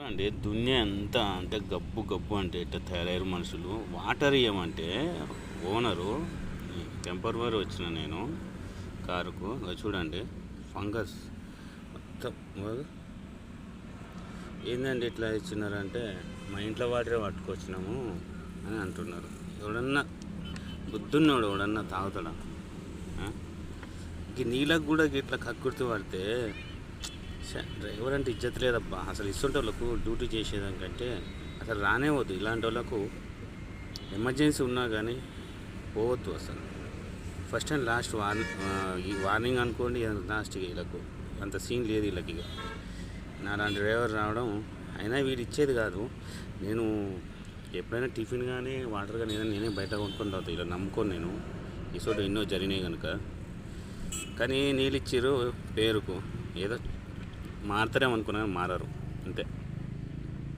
చూడండి దున్య అంతా అంటే గబ్బు గబ్బు అంటే ఇట్లా తయారయ్యారు మనుషులు. వాటర్ ఇవ్వమంటే ఓనరు టెంపరవరీ వచ్చిన నేను కారుకు చూడండి ఫంగస్ మొత్తం ఏంటంటే ఇట్లా ఇచ్చినారంటే మా ఇంట్లో వాటరే పట్టుకొచ్చినాము అని అంటున్నారు. ఎవడన్నా బుద్ధున్నాడు ఎవడన్నా తాగుతాడా? ఇంక నీళ్ళకు కూడా ఇట్లా కక్కుర్తి పడితే డ్రైవర్ అంటే ఇజ్జత్ లేదబ్బా. అసలు ఇస్తుంటే వాళ్ళకు డ్యూటీ చేసేదానికంటే అసలు రానే వద్దు. ఇలాంటి వాళ్ళకు ఎమర్జెన్సీ ఉన్నా కానీ పోవద్దు అసలు. ఫస్ట్ అండ్ లాస్ట్ ఈ వార్నింగ్ అనుకోండి, లాస్ట్ వీళ్ళకు అంత సీన్ లేదు వీళ్ళకి. ఇక నాలాంటి డ్రైవర్ రావడం అయినా వీడు ఇచ్చేది కాదు. నేను ఎప్పుడైనా టిఫిన్ కానీ వాటర్ కానీ ఏదైనా నేనే బయట కొనుక్కొని తాగుతాను. ఇలా నమ్ముకొని నేను ఈ చోట ఎన్నో జరిగినాయి కనుక. కానీ నీళ్ళు ఇచ్చారు పేరుకు, ఏదో మారుతారేమనుకున్నాను, మారరు అంతే.